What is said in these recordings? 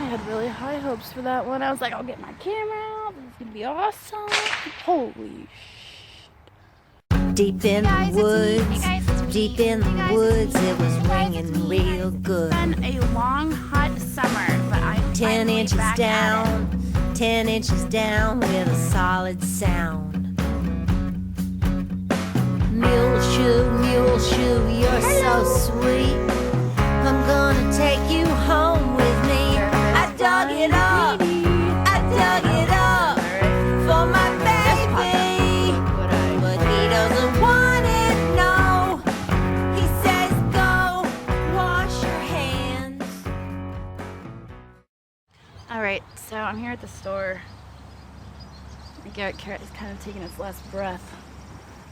had really high hopes for that one. I was like, I'll get my camera out. This is gonna be awesome. Holy shit. Deep in the woods, deep in the woods, it was ringing real good. It's been a long, hot summer, but I'm 10 inches down, 10 inches down with a solid sound. Mule shoe, you're so sweet. I'm gonna take you home with me. I dug it up, I dug it up for my baby. But he doesn't want it, no. He says go wash your hands. Alright, so I'm here at the store. Garrett Carrot is kind of taking its last breath.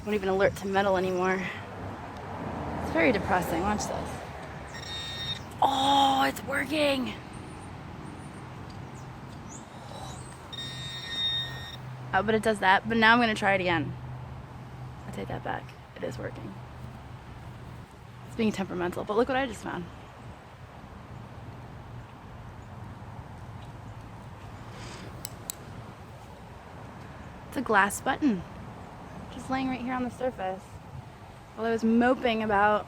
Won't even alert to metal anymore. It's very depressing. Watch this. Oh, it's working! Oh, but it does that. But now I'm going to try it again. I take that back. It is working. It's being temperamental, but look what I just found. It's a glass button. Just laying right here on the surface. While I was moping about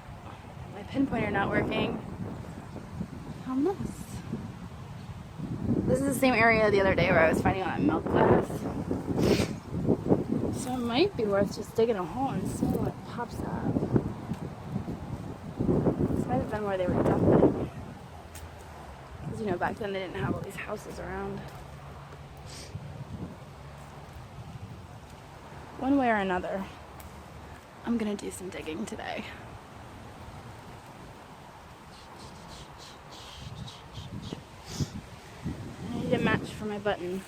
my pinpointer not working, I found this. This is the same area the other day where I was finding all that milk glass. So it might be worth just digging a hole and seeing what pops up. This might have been where they were dumping. Because, you know, back then they didn't have all these houses around. One way or another, I'm gonna do some digging today. I need a match for my button.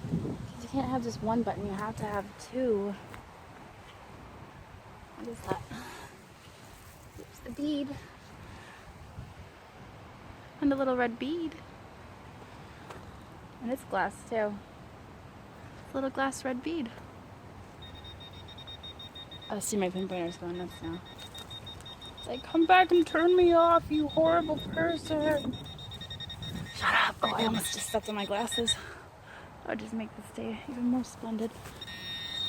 Because you can't have just one button, you have to have two. What is that? Here's the bead. And a little red bead. And it's glass too. It's a little glass red bead. I see my pinpointer's going nuts now. It's like, come back and turn me off, you horrible person. Shut up. Oh, I almost just stepped on my glasses. That would just make this day even more splendid.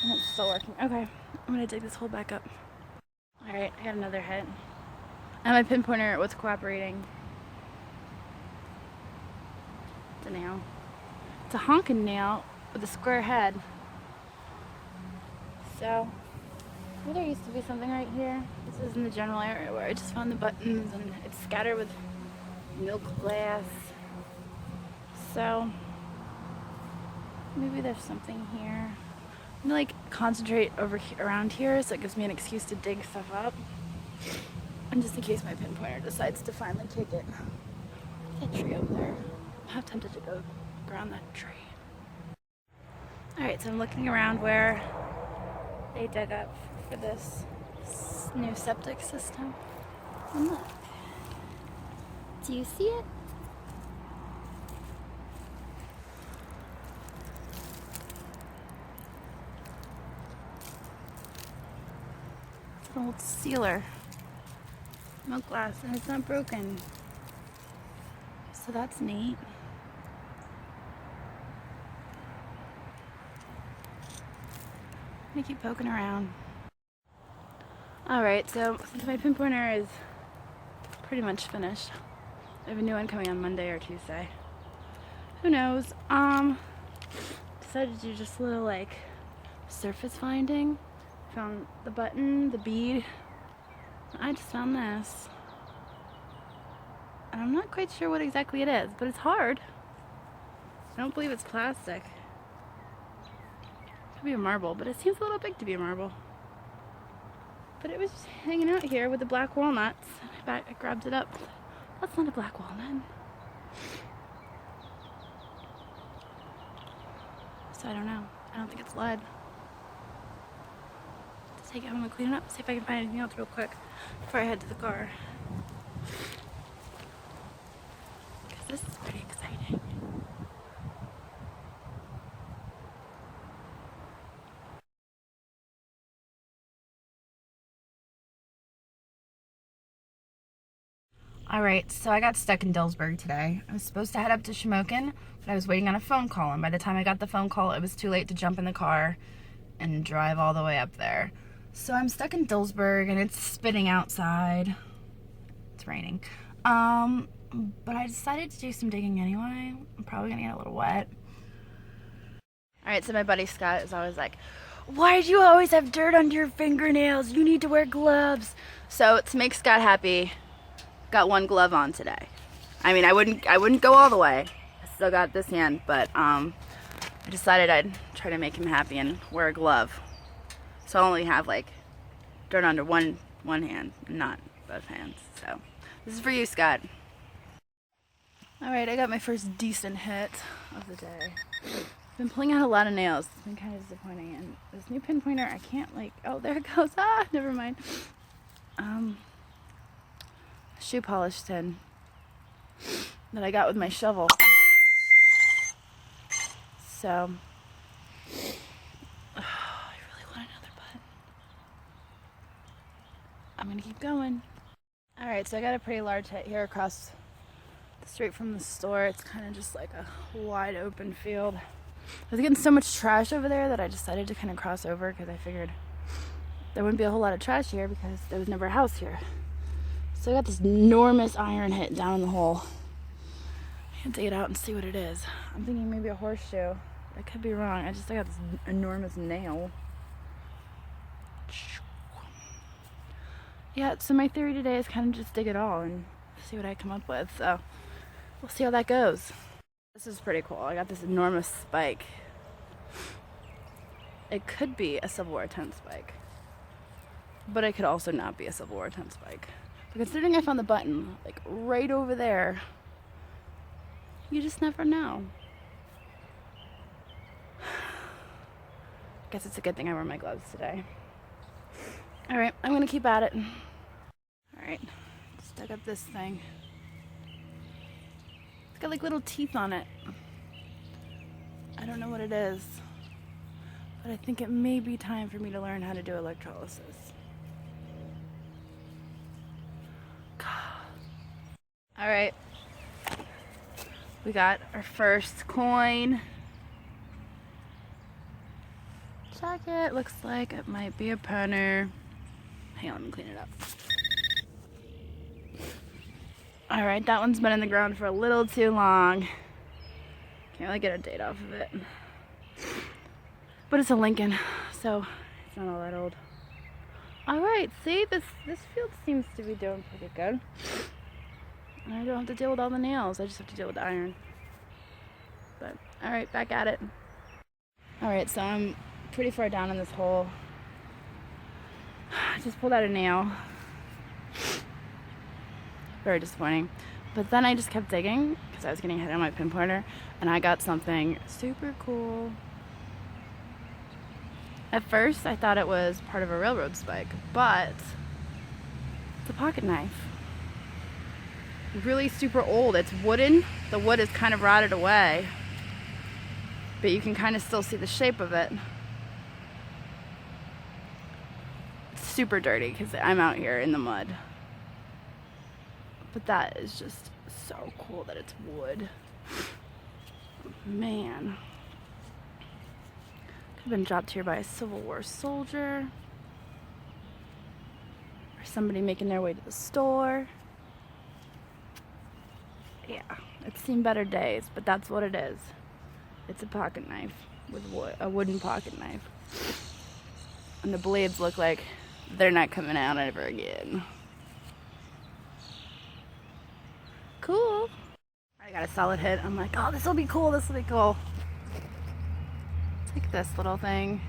And it's still working. Okay, I'm gonna dig this hole back up. Alright, I got another hit. And my pinpointer was cooperating. It's a nail. It's a honking nail with a square head. So, there used to be something right here. This is in the general area where I just found the buttons and it's scattered with milk glass. So maybe there's something here. I'm gonna like concentrate over around here so it gives me an excuse to dig stuff up. And just in case my pinpointer decides to finally kick it. That tree over there. I'm half tempted to go around that tree. Alright, so I'm looking around where they dug up for this new septic system. And look. Do you see it? It's an old sealer. Milk glass, and it's not broken. So that's neat. I'm gonna keep poking around. Alright, so since my pinpointer is pretty much finished, I have a new one coming on Monday or Tuesday. Who knows? Decided to do just a little like surface finding. Found the button, the bead. I just found this. And I'm not quite sure what exactly it is, but it's hard. I don't believe it's plastic. Could be a marble, but it seems a little big to be a marble. But it was just hanging out here with the black walnuts. I grabbed it up. That's not a black walnut. So I don't know. I don't think it's lead. Let's take it home and clean it up. See if I can find anything else real quick before I head to the car. Because this is pretty exciting. Alright, so I got stuck in Dillsburg today. I was supposed to head up to Shamokin, but I was waiting on a phone call, and by the time I got the phone call, it was too late to jump in the car and drive all the way up there. So I'm stuck in Dillsburg, and it's spitting outside. It's raining. But I decided to do some digging anyway. I'm probably gonna get a little wet. Alright, so my buddy Scott is always like, why do you always have dirt under your fingernails? You need to wear gloves. So to make Scott happy, got one glove on today. I mean, I wouldn't go all the way. I still got this hand, but I decided I'd try to make him happy and wear a glove. So I only have like dirt under one hand, and not both hands. So this is for you, Scott. Alright, I got my first decent hit of the day. I've been pulling out a lot of nails. It's been kind of disappointing. And this new pinpointer, I can't like, oh, there it goes. Ah, never mind. Shoe polish tin that I got with my shovel. So, I really want another butt. I'm gonna keep going. Alright, so I got a pretty large hit here across the street from the store. It's kind of just like a wide open field. I was getting so much trash over there that I decided to kind of cross over because I figured there wouldn't be a whole lot of trash here because there was never a house here. So I got this enormous iron hit down in the hole. I can take it out and see what it is. I'm thinking maybe a horseshoe. I could be wrong. I got this enormous nail. Yeah, so my theory today is kind of just dig it all and see what I come up with. So we'll see how that goes. This is pretty cool. I got this enormous spike. It could be a Civil War 10 spike, but it could also not be a Civil War 10 spike. But considering I found the button like right over there, you just never know. Guess it's a good thing I wear my gloves today. Alright, I'm gonna keep at it. Alright, just dug up this thing. It's got like little teeth on it. I don't know what it is, but I think it may be time for me to learn how to do electrolysis. Alright, we got our first coin. Check it, looks like it might be a punter. Hang on, let me clean it up. Alright, that one's been in the ground for a little too long. Can't really get a date off of it. But it's a Lincoln, so it's not all that old. Alright, see, this field seems to be doing pretty good. I don't have to deal with all the nails, I just have to deal with the iron. But, alright, back at it. Alright, so I'm pretty far down in this hole. I just pulled out a nail. Very disappointing. But then I just kept digging because I was getting hit on my pinpointer, and I got something super cool. At first, I thought it was part of a railroad spike, but it's a pocket knife. Really super old. It's wooden. The wood is kind of rotted away, but you can kind of still see the shape of it. It's super dirty because I'm out here in the mud. But that is just so cool that it's wood. Man. Could have been dropped here by a Civil War soldier. Or somebody making their way to the store. Yeah, it's seen better days, but that's what it is. It's a pocket knife with wood, a wooden pocket knife. And the blades look like they're not coming out ever again. Cool. I got a solid hit. I'm like, oh, this will be cool, this will be cool. Take this little thing.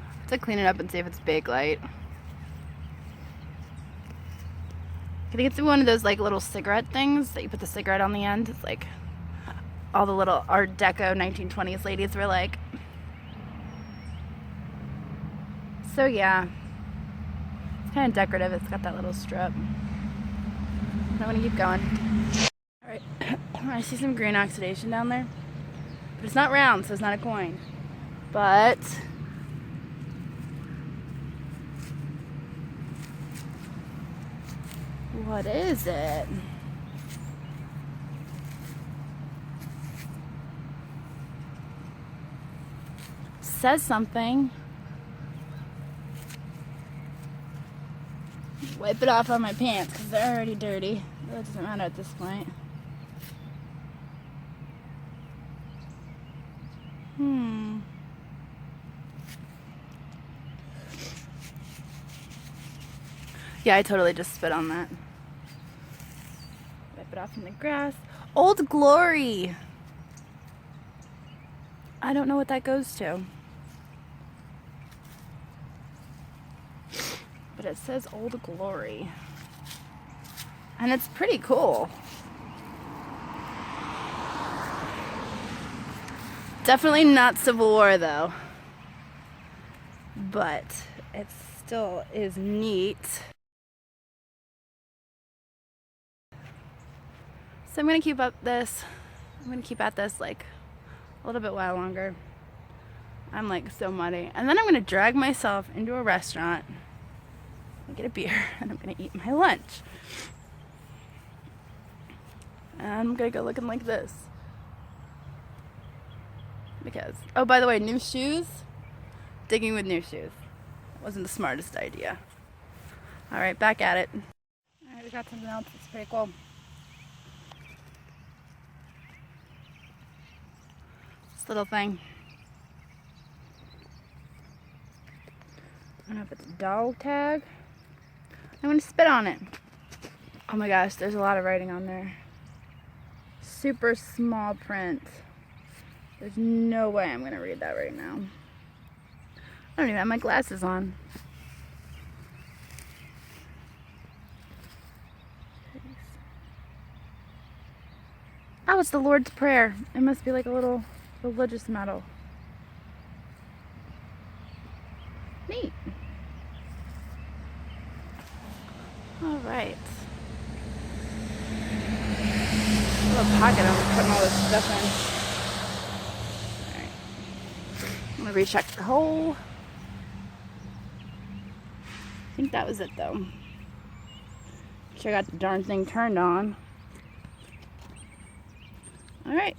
I have to clean it up and see if it's Bakelite. I think it's one of those like little cigarette things that you put the cigarette on the end. It's like all the little Art Deco 1920s ladies were like. So yeah, it's kind of decorative. It's got that little strip. I'm gonna keep going. Alright, I see some green oxidation down there. But it's not round, so it's not a coin. But What is it? Says something. Wipe it off on my pants because they're already dirty. That doesn't matter at this point. Yeah, I totally just spit on that. Wipe it off in the grass. Old Glory! I don't know what that goes to. But it says Old Glory. And it's pretty cool. Definitely not Civil War though. But it still is neat. So I'm gonna keep at this like a little bit while longer. I'm like so muddy. And then I'm gonna drag myself into a restaurant and get a beer and I'm gonna eat my lunch. And I'm gonna go looking like this. Because, oh, by the way, new shoes. Digging with new shoes. Wasn't the smartest idea. All right, back at it. All right, we got something else that's pretty cool. This little thing. I don't know if it's a dog tag. I'm gonna spit on it. Oh my gosh, there's a lot of writing on there. Super small print. There's no way I'm gonna read that right now. I don't even have my glasses on. Oh, it's the Lord's Prayer. It must be like a little religious medal. Neat. All right. A little pocket I'm putting all this stuff in. All right. I'm gonna recheck the hole. I think that was it though. Make sure I got the darn thing turned on. All right.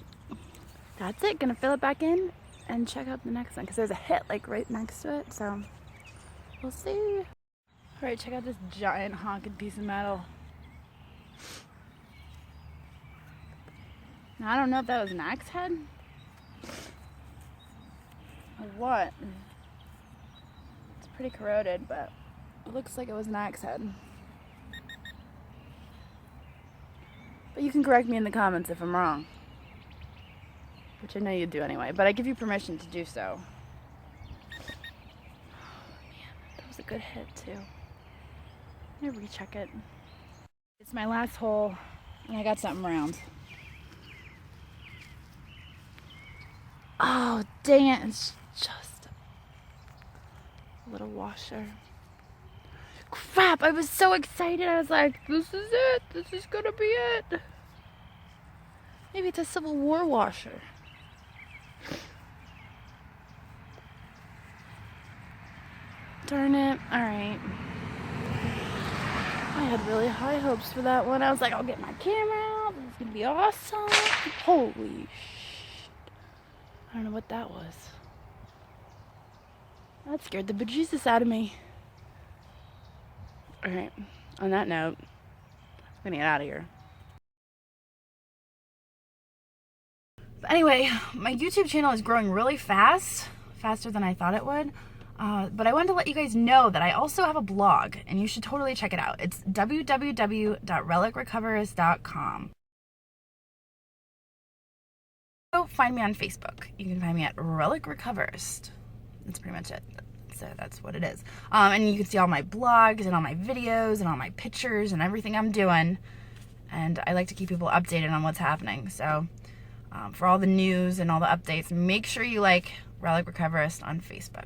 That's it. Gonna fill it back in and check out the next one because there's a hit like right next to it. So we'll see. All right, check out this giant honking piece of metal. Now, I don't know if that was an axe head or what. It's pretty corroded, but it looks like it was an axe head. But you can correct me in the comments if I'm wrong. Which I know you do anyway, but I give you permission to do so. Oh man, that was a good hit too. I'm gonna recheck it. It's my last hole, and I got something round. Oh, dang it, it's just a little washer. Crap, I was so excited. I was like, this is it. This is gonna be it. Maybe it's a Civil War washer. Darn it. Alright. I had really high hopes for that one. I was like, I'll get my camera out. This is gonna be awesome. Holy shit. I don't know what that was. That scared the bejesus out of me. Alright. On that note, I'm gonna get out of here. But anyway, my YouTube channel is growing really fast. Faster than I thought it would. But I wanted to let you guys know that I also have a blog, and you should totally check it out. It's www.relicrecoverist.com. So find me on Facebook. You can find me at Relic Recoverist. That's pretty much it. So that's what it is. And you can see all my blogs and all my videos and all my pictures and everything I'm doing. And I like to keep people updated on what's happening. So for all the news and all the updates, make sure you like Relic Recoverist on Facebook.